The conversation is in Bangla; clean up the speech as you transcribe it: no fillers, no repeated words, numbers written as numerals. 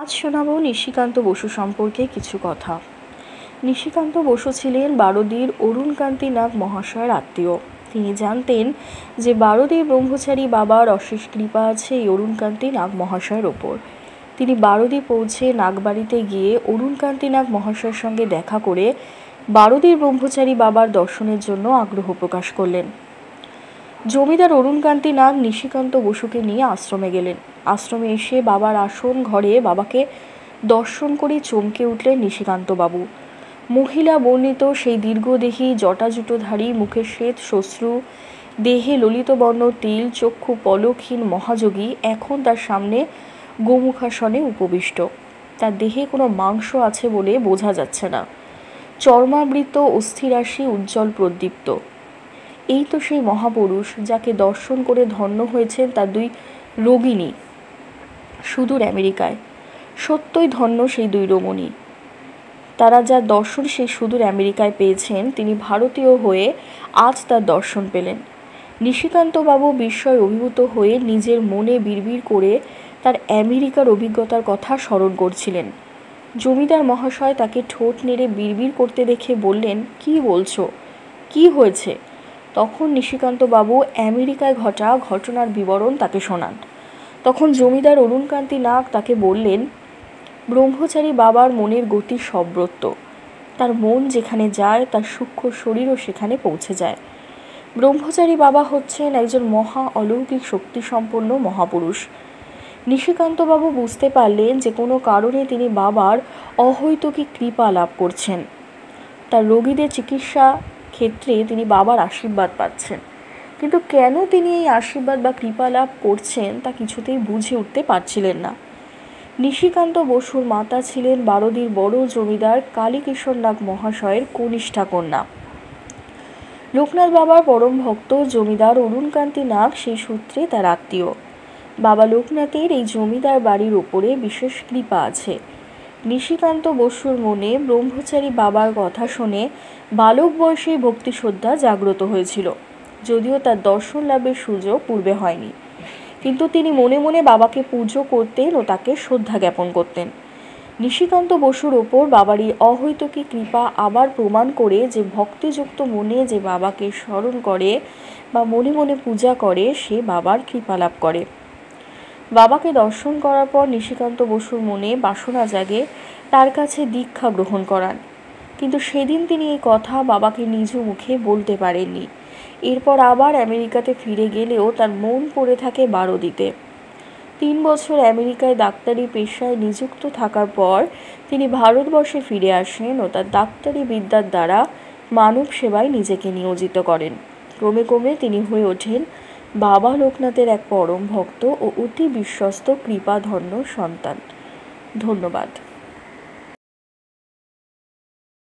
আজ শোনাব নিশিকান্ত বসু সম্পর্কে কিছু কথা। নিশিকান্ত বসু ছিলেন বারদীর অরুণকান্তি নাগ মহাশয়ের আত্মীয়। তিনি জানতেন যে বারদীর ব্রহ্মচারী বাবার অশেষ কৃপা আছে এই অরুণকান্তি নাগ মহাশয়ের ওপর। তিনি বারদী পৌঁছে নাগবাড়িতে গিয়ে অরুণকান্তি নাগ মহাশয়ের সঙ্গে দেখা করে বারদীর ব্রহ্মচারী বাবার দর্শনের জন্য আগ্রহ প্রকাশ করলেন। জমিদার অরুণকান্তি নাগ নিশিকান্ত বসুকে নিয়ে আশ্রমে গেলেন। আশ্রমে এসে বাবার আসন ঘরে বাবাকে দর্শন করে চমকে উঠলেন নিশিকান্তবাবু। মহিলা বর্ণিত সেই দীর্ঘদেহী জটাজুটোধারী, মুখে শ্বেত শ্বশ্রু, দেহে ললিতবর্ণ তিল, চক্ষু পলকহীন মহাযোগী এখন তার সামনে গোমুখাসনে উপবিষ্ট। তার দেহে কোনো মাংস আছে বলে বোঝা যাচ্ছে না। চর্মাবৃত অস্থিরাশি উজ্জ্বল প্রদীপ্ত। এই তো সেই মহাপুরুষ যাকে দর্শন করে ধন্য হয়েছেন তার দুই রোগিণী সুদূর আমেরিকায়। সত্যই ধন্য সেই দুই রমণী। তারা যার দর্শন সেই সুদূর আমেরিকায় পেয়েছেন, তিনি ভারতীয় হয়ে আজ তার দর্শন পেলেন। নিশিকান্তবাবু বিস্ময়ে অভিভূত হয়ে নিজের মনে বিড়বিড় করে তার আমেরিকার অভিজ্ঞতার কথা স্মরণ করছিলেন। জমিদার মহাশয় তাকে ঠোঁট নেড়ে বিড়বিড় করতে দেখে বললেন, কি বলছো, কি হয়েছে? তখন নিশিকান্তবাবু আমেরিকায় ঘটা ঘটনার বিবরণ তাকে শোনান। তখন জমিদার অরুণকান্তি নাগ তাকে বললেন, ব্রহ্মচারী বাবার মনের গতি সব্রত। তার মন যেখানে যায় তার সূক্ষ্ম শরীরও সেখানে পৌঁছে যায়। ব্রহ্মচারী বাবা হচ্ছেন একজন মহা অলৌকিক শক্তিসম্পন্ন মহাপুরুষ। নিশিকান্তবাবু বুঝতে পারলেন যে কোনো কারণে তিনি বাবার অহৈতুকী কৃপা লাভ করছেন। তার রোগীদের চিকিৎসা ক্ষেত্রে তিনি বাবার আশীর্বাদ পাচ্ছেন, কিন্তু কেন তিনি এই আশীর্বাদ বা কৃপা লাভ করছেন তা কিছুতেই বুঝে উঠতে পারছিলেন না। নিশিকান্ত বসুর মাতা ছিলেন বারদীর বড় জমিদার কালীকিশোর নাগ মহাশয়ের কনিষ্ঠা কন্যা। লোকনাথ বাবার পরম ভক্ত জমিদার অরুণকান্তি নাগ সেই সূত্রে তার আত্মীয়। বাবা লোকনাথের এই জমিদার বাড়ির ওপরে বিশেষ কৃপা আছে। নিশিকান্ত বসুর মনে ব্রহ্মচারী বাবার কথা শুনে বালক বয়সে ভক্তি শ্রদ্ধা জাগ্রত হয়েছিল, যদিও তার দর্শন লাভের সুযোগ পূর্বে হয়নি। কিন্তু তিনি মনে মনে বাবাকে পুজো করতেন ও তাকে শ্রদ্ধা জ্ঞাপন করতেন। নিশিকান্ত বসুর ওপর বাবার এই অহৈতুকী কৃপা আবার প্রমাণ করে যে ভক্তিযুক্ত মনে যে বাবাকে স্মরণ করে বা মনে মনে পূজা করে সে বাবার কৃপা লাভ করে। বাবাকে দর্শন করার পর নিশিকান্ত বসুর মনে বাসনা জাগে তার কাছে দীক্ষা গ্রহণ করান, কিন্তু সেদিন তিনি এই কথা বাবাকে নিজ মুখে বলতে পারেননি। এরপর আবার আমেরিকাতে ফিরে গেলেও তার মন পড়ে থাকে বারদীতে। 3 বছর আমেরিকায় ডাক্তারি পেশায় নিযুক্ত থাকার পর তিনি ভারতবর্ষে ফিরে আসেন ও তার ডাক্তারি বিদ্যার দ্বারা মানব সেবায় নিজেকে নিয়োজিত করেন। ক্রমে ক্রমে তিনি হয়ে ওঠেন বাবা লোকনাথের এক পরম ভক্ত ও অতি বিশ্বস্ত কৃপাধন্য সন্তান। ধন্যবাদ।